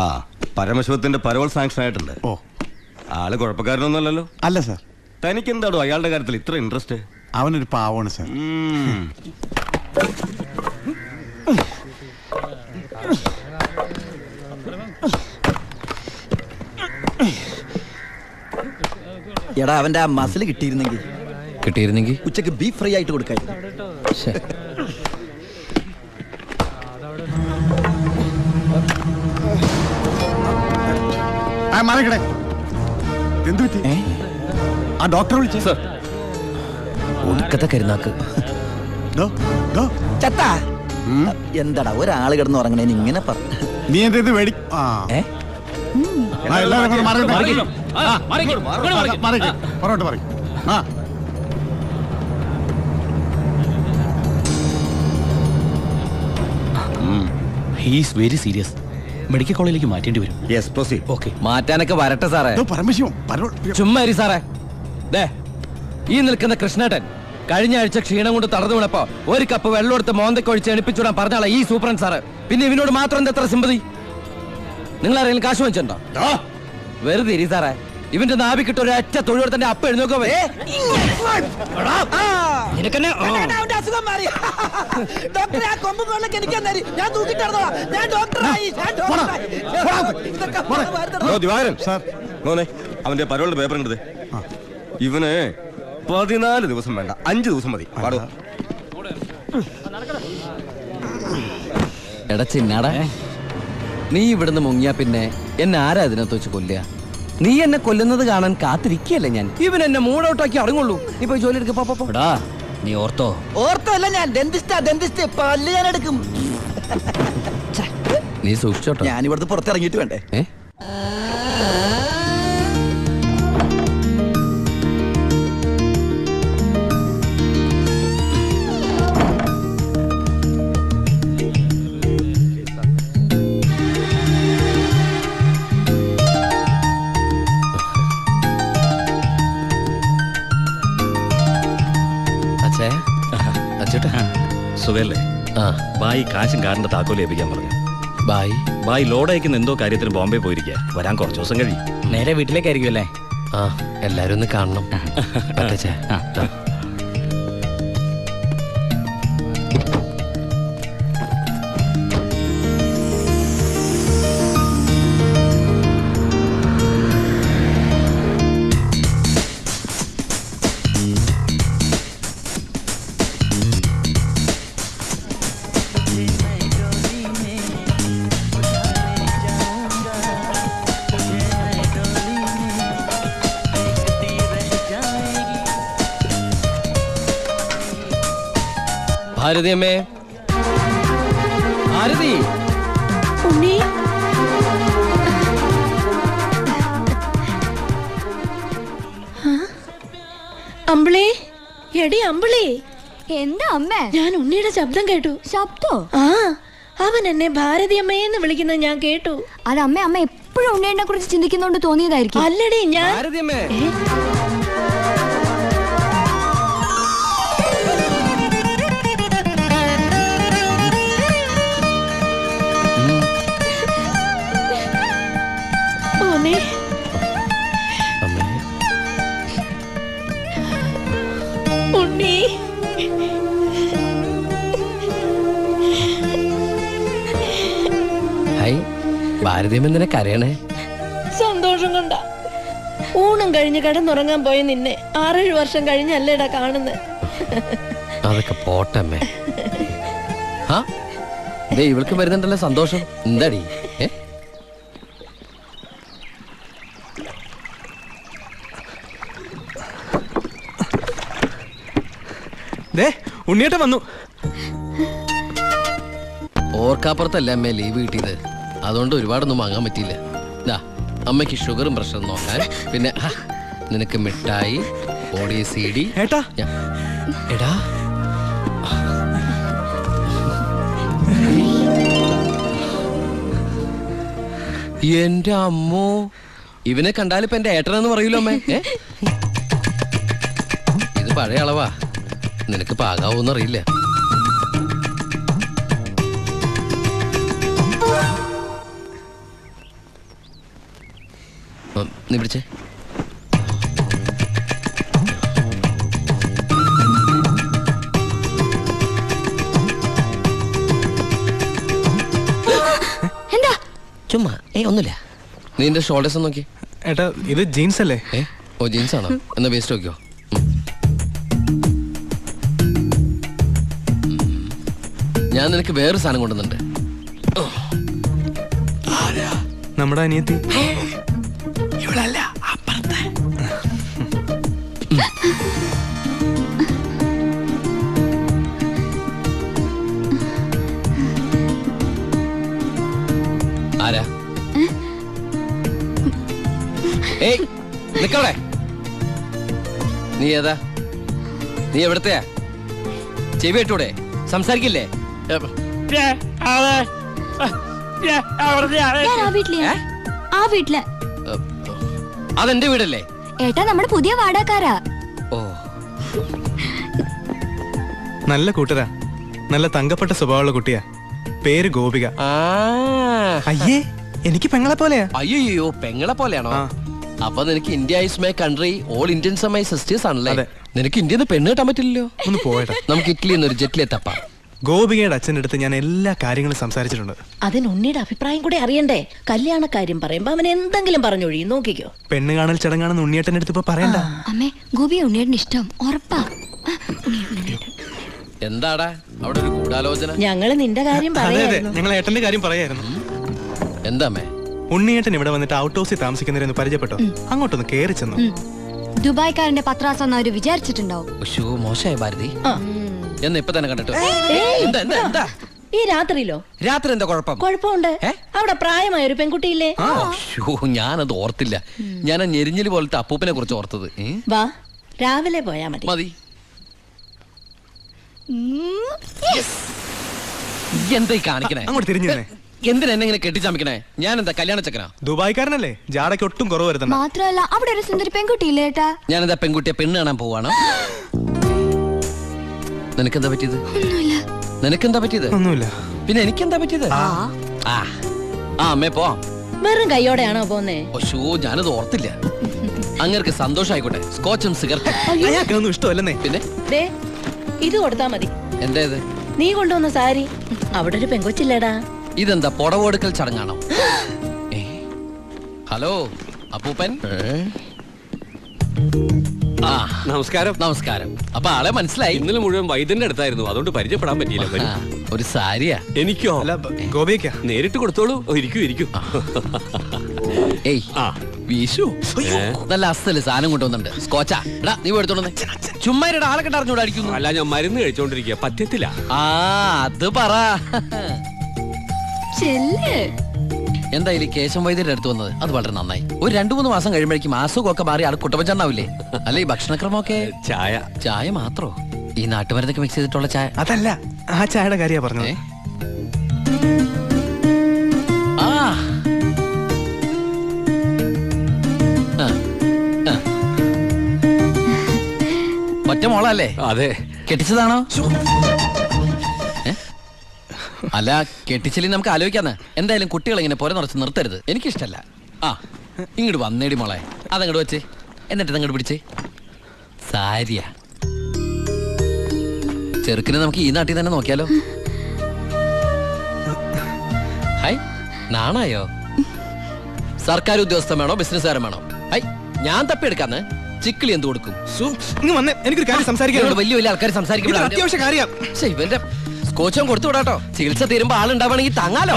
ആ പരമശിവത്തിന്റെ parole sanction ആയിട്ടുണ്ട്. ഓ, ആള് കുഴപ്പക്കാരനൊന്നുമല്ലല്ലോ? അല്ല സാർ. തനിക്ക് എന്താടോ അയാളുടെ കാര്യത്തിൽ ഇത്ര ഇൻട്രസ്റ്റ്? അവനൊരു പാവമാണ് സാർ. എടാ അവന്റെ ആ മസിൽ കിട്ടിയിരുന്നെങ്കിൽ ഉച്ചക്ക് ബീഫ് ഫ്രൈ ആയിട്ട് കൊടുക്കായിരുന്നു. എന്ത് പറ്റി? ആ ഡോക്ടറെ വിളിച്ചു സാർ. ഒടുക്കത്തെ കരുനാക്ക്. എന്താടാ ഒരാള് കിടന്ന് ഉറങ്ങണേന് ഇങ്ങനെ നീ എന്താ ഇത് വേടി? Very serious. മെഡിക്കൽ കോളേജിലേക്ക് മാറ്റേണ്ടി വരും. Yes proceed. ഓക്കെ, മാറ്റാനൊക്കെ വരട്ടെ സാറേ. പരമശിവം ചുമ്മാ സാറേ. ഈ നിൽക്കുന്ന കൃഷ്ണേട്ടൻ കഴിഞ്ഞ ആഴ്ച ക്ഷീണം കൊണ്ട് തളർന്നു വീണപ്പോ ഒരു കപ്പ് വെള്ളം എടുത്ത് മോന്തക്കൊഴിച്ച് എണിപ്പിച്ചുവിടാൻ പറഞ്ഞാളാ ഈ സൂപ്രണ്ട് സാറ്. പിന്നെ ഇവനോട് മാത്രം എന്താ എത്ര സിമ്പതി? നിങ്ങൾ ആരെങ്കിലും കാശ് വെച്ചിട്ടുണ്ടോ? വെറുതെ ഇരി സാറേ. ഇവന്റെ നാവിക്കിട്ട് ഒരു ഒറ്റ തൊഴിലെടുത്തന്റെ അപ്പ എഴുന്നോക്കോ. അവന്റെ പരോളിന്റെ പേപ്പർ കണ്ടത്. ഇവന് 14 ദിവസം വേണ്ട, 5 ദിവസം മതി. പാടോ. എടാ ചിന്നാടാ, നീ ഇവിടുന്ന് മുങ്ങിയാ പിന്നെ എന്നെ ആരാ അതിനകത്ത് വെച്ച് കൊല്ലുക? നീ എന്നെ കൊല്ലുന്നത് കാണാൻ കാത്തിരിക്കല്ലേ ഞാൻ. ഇവൻ എന്നെ മൂടൗട്ടാക്കി അടങ്ങുള്ളൂ. നീ പോയി ജോലി എടുക്കടാ. നീ ഓർത്തോ അല്ല, ഞാൻ ഡെന്റിസ്റ്റ് പല്ല് ഞാൻ എടുക്കും. നീ സൂക്ഷിച്ചോട്ടോ. ഞാൻ ഇവിടുന്ന് പുറത്തിറങ്ങിയിട്ട് വേണ്ടേ? സുഖല്ലേ? ബായി കാശും കാറിന്റെ താക്കോല് ഏൽപ്പിക്കാൻ പറഞ്ഞു. ബായി ലോഡ് അയക്കുന്ന എന്തോ കാര്യത്തിന് ബോംബെ പോയിരിക്കുക. വരാൻ കുറച്ച് ദിവസം കഴിയും. നേരെ വീട്ടിലേക്കായിരിക്കും അല്ലേ? എല്ലാരും ഒന്ന് കാണണം. ഭാരതി അമ്മേ, ഭാരതി. അമ്പിളി, എടി അമ്പിളി. എന്താ അമ്മേ? ഞാൻ ഉണ്ണിയുടെ ശബ്ദം കേട്ടു. ശബ്ദോ? അവൻ എന്നെ ഭാരതി അമ്മയെന്ന് വിളിക്കുന്നത് ഞാൻ കേട്ടു. അത് അമ്മ എപ്പോഴും ഉണ്ണിയെ കുറിച്ച് ചിന്തിക്കുന്നോണ്ട് തോന്നിയതായിരിക്കും. അല്ലടി, ഞാൻ ഭാരതി അമ്മേ. ഉണ്ണി, ഭാരതീയം എന്തിനാ കരയണേ? സന്തോഷം കൊണ്ട. ഊണം കഴിഞ്ഞ് കിടന്നുറങ്ങാൻ പോയ നിന്നെ 6-7 വർഷം കഴിഞ്ഞല്ലേടാ കാണുന്നത്. അതൊക്കെ പോട്ടമ്മേ. ഇവൾക്ക് വരുന്നുണ്ടല്ലോ സന്തോഷം. എന്താടി? ഉണ്ണിയേട്ടൻ വന്നു. ഓർക്കാപ്പുറത്തല്ലേ അമ്മേ ലീവ് കിട്ടിയത്. അതുകൊണ്ട് ഒരുപാടൊന്നും വാങ്ങാൻ പറ്റിയില്ല. അമ്മയ്ക്ക് ഷുഗറും പ്രഷറും നോക്കാൻ, പിന്നെ നിനക്ക് മിഠായി, ബോഡി CD. എടാ എന്റെ അമ്മോ, ഇവനെ കണ്ടാലിപ്പോ എന്റെ ഏട്ടനെന്ന് പറയൂലോ അമ്മേ. ഇത് പഴയ അളവാ, നിനക്ക് പാകാവൂന്നറിയില്ല. നീ പിടിച്ചേ. എന്താ? ചുമ്മാ ഒന്നുമില്ല. നീ എന്റെ ഷോൾഡേഴ്സ് നോക്കി. ഏട്ടാ ഇത് ജീൻസ് അല്ലേ? ഓ ജീൻസ് ആണോ? എന്നാ വേസ്റ്റ് നോക്കിയോ. ഞാൻ നിനക്ക് വേറൊരു സാധനം കൊണ്ടുവന്നുണ്ട്. നമ്മുടെ അനിയത്തി. ആരാ? ഏയ് നിക്കവിടെ. നീ ഏതാ? നീ എവിടത്തെയാ? ചെവി ഇട്ടൂടെ? സംസാരിക്കില്ലേ? ഞാൻ ആ വീട്ടിലെയാ. ആ വീട്ടില്. അതെന്റെ വീടല്ലേ? ഏട്ടാ നമ്മുടെ പുതിയ വാടകക്കാരാ. ഓ നല്ല കൂട്ടരാ. നല്ല തങ്കപ്പെട്ട സ്വഭാവമുള്ള കുട്ടിയാ. പേര് ഗോപിക. അയ്യേ എനിക്ക് പെങ്ങളെ പോലെയാ. അയ്യോ പെങ്ങളെ പോലെയാണോ? ആ. അപ്പൊ നിനക്ക് India is my country, all Indians are my sisters ആണല്ലേ? അതെ. നിനക്ക് ഇന്ത്യന്ന് പെണ്ണ് കിട്ടാൻ പറ്റില്ലല്ലോ. ഒന്ന് പോയടാ. നമുക്ക് ഇറ്റലിയിൽ നിന്ന് ഒരു ജെറ്റിലെ തപ്പാം. ഗോപികയുടെ അച്ഛൻ്റെ അടുത്ത് ഞാൻ എല്ലാ കാര്യങ്ങളും സംസാരിച്ചിട്ടുണ്ട്. അതിന് ഉണ്ണിയുടെ അഭിപ്രായം കൂടെ അറിയണ്ടേ? കല്യാണക്കാര്യം പറയുമ്പോ അവൻ എന്തെങ്കിലും പറഞ്ഞൊഴിയും. നോക്കിക്കോ. പെണ്ണ് കാണൽ ചടങ്ങാണെന്ന് ഉണ്ണിയേട്ടൻ്റെ അടുത്ത് ഇപ്പൊ പറയണ്ട. അമ്മേ ഗോപിയെ ഉണ്ണിയേട്ടന് ഇഷ്ടം ഉറപ്പാ. എന്താടാ അവിടെ ഒരു ഗൂഢാലോചന? ഞങ്ങള് നിന്റെ കാര്യം അതെ അതെ പറയായിരുന്നു. ഞങ്ങൾ ഏട്ടന്റെ കാര്യം പറയായിരുന്നു. എന്താ അമ്മേ? ഉണ്ണിയേട്ടൻ ഇവിടെ വന്നിട്ട് ഔട്ട് ഹൗസിൽ താമസിക്കുന്നവരെന്ന് പരിചയപ്പെട്ടോ. അങ്ങോട്ടൊന്ന് കേറി ചെന്നു. ദുബായ്ക്കാരന്റെ പത്രാസം അവര് വിചാരിച്ചിട്ടുണ്ടാവും. മോശമായ ഭാരതി. ആ. എന്ന് ഇപ്പൊ തന്നെ കണ്ടിട്ട്. ഏയ്, എന്താ എന്താ എന്താ? ഈ രാത്രിയിലോ? രാത്രി എന്താ കുഴപ്പം? കുഴപ്പമുണ്ട്. അവിടെ പ്രായമായ ഒരു പെൺകുട്ടിയില്ലേ? ഞാനത് ഓർത്തില്ല. ഞാൻ ആ ഞെരിഞ്ഞില് പോലത്തെ അപ്പൂപ്പനെ കുറിച്ച് ഓർത്തത്. വാ, രാവിലെ പോയാ മതി. മതി. എന്താ കാണിക്കണേ? അങ്ങോട്ട് തിരിഞ്ഞു തന്നെ. എന്തിനാ എന്നെ ഇങ്ങനെ കെട്ടിച്ചമിക്കണേ? ഞാൻ എന്താ കല്യാണ ചക്കനാ? ദുബായ്ക്കാരനല്ലേ? ജാടയ്ക്ക് ഒട്ടും കുറവ് വരുത്തണ്ട. മാത്രമല്ല അവിടെ ഒരു സുന്ദരി പെൺകുട്ടിയില്ലേ ഏട്ടാ? ഞാൻ എന്താ പെൺകുട്ടിയെ പെണ്ണ് കാണാൻ പോവാണ്? നിനക്കെന്താ പറ്റിയത്? ഒന്നുമില്ല. നിനക്കെന്താ പറ്റിയത്? ഒന്നുമില്ല. പിന്നെ എനിക്കെന്താ പറ്റിയത്? ആ അമ്മേ പോവാം. വെറും കൈയോടെയാണോ പോന്നേ? ഞാനത് ഓർത്തില്ല. അങ്ങർക്ക് സന്തോഷായിക്കോട്ടെ. സ്കോച്ചും സിഗരറ്റും. അയാൾക്കൊന്നും ഇഷ്ടമല്ലെന്നേ. പിന്നെ ദേ, ഇത് കൊടുത്താ മതി. എന്താ ഇത്? നീ കൊണ്ടുവന്ന സാരി. അവിടെ ഒരു പെങ്കൊച്ചില്ലേടാ. ഇതെന്താ പുടവെടുക്കൽ ചടങ്ങാണോ? ഹലോ അപ്പൂപ്പൻ. ആ നമസ്കാരം. നമസ്കാരം. അപ്പൊ ആളെ മനസ്സിലായി. ഇന്നലെ മുഴുവൻ വൈദ്യന്റെ അടുത്തായിരുന്നു, അതുകൊണ്ട് പരിചയപ്പെടാൻ പറ്റിയില്ല. വരൂ. ഒരു സാരിയാ. എനിക്കോ? അല്ല ഗോപിക. നേരിട്ട് കൊടുത്തോളൂ. ഇരിക്കൂ ഇരിക്കൂ. ഏയ് ആ വീശു. നല്ല അസ്ഥല് സാധനം കൊണ്ടുവന്നുണ്ട്. സ്കോച്ചാ. എടാ നീ എടുത്തോണ്ട് ചുമ്മാ ആളെ കണ്ടറിഞ്ഞൂടെ അടിക്കുന്നു. അല്ല, ഞാൻ മരുന്ന് കഴിച്ചോണ്ടിരിക്കുക, പറ്റത്തില്ല. ആ അത് പറ. ചെല്ല്. എന്തായാലും കേശം വൈദ്യരുടെ അടുത്ത് വന്നത് അത് വളരെ നന്നായി. ഒരു 2-3 മാസം കഴിയുമ്പോഴേക്കും അസുഖമൊക്കെ മാറി ആൾ കുട്ടപ്പച്ചണ്ടാവില്ലേ? അല്ല ഈ ഭക്ഷണക്രമമൊക്കെ? ചായ. ചായ മാത്രോ? ഈ നാട്ടുമരുന്നൊക്കെ മിക്സ് ചെയ്തിട്ടുള്ള ചായ? അതല്ല, ആ ചായയുടെ കാര്യ പറഞ്ഞത്. ആ ഒറ്റ മോളല്ലേ? അതെ. കെട്ടിച്ചതാണോ? അല്ല കെട്ടിച്ചില്ലേ നമുക്ക് ആലോചിക്കാന്ന്. എന്തായാലും കുട്ടികൾ ഇങ്ങനെ പുര നിറച്ച് നിർത്തരുത്. എനിക്കിഷ്ടല്ല. ആ ഇങ്ങോട്ട് വന്നേടി മോളെ. അതങ്ങോട്ട് വെച്ചേ. എന്നിട്ട് അങ്ങോട്ട് പിടിച്ചേ. സാരിയാ. ചെറുക്കിനെ നമുക്ക് ഈ നാട്ടിൽ തന്നെ നോക്കിയാലോ? ഹൈ നാണായോ? സർക്കാർ ഉദ്യോഗസ്ഥൻ വേണോ ബിസിനസ്സുകാരൻ വേണോ? ഹൈ ഞാൻ തപ്പിയെടുക്കാന്ന്. ചിക്കിളി എന്ത് കൊടുക്കും? എനിക്കൊരു കാര്യം സംസാരിക്കാൻ. വലിയ വലിയ ആൾക്കാർ സംസാരിക്കുമ്പോൾ അത്യാവശ്യ കാര്യം. ഇവന്റെ സ്കോച്ചും കൊടുത്തു വിടാട്ടോ. ചികിത്സ തീരുമ്പോ ആളുണ്ടാവുകയാണെങ്കിൽ താങ്ങാലോ.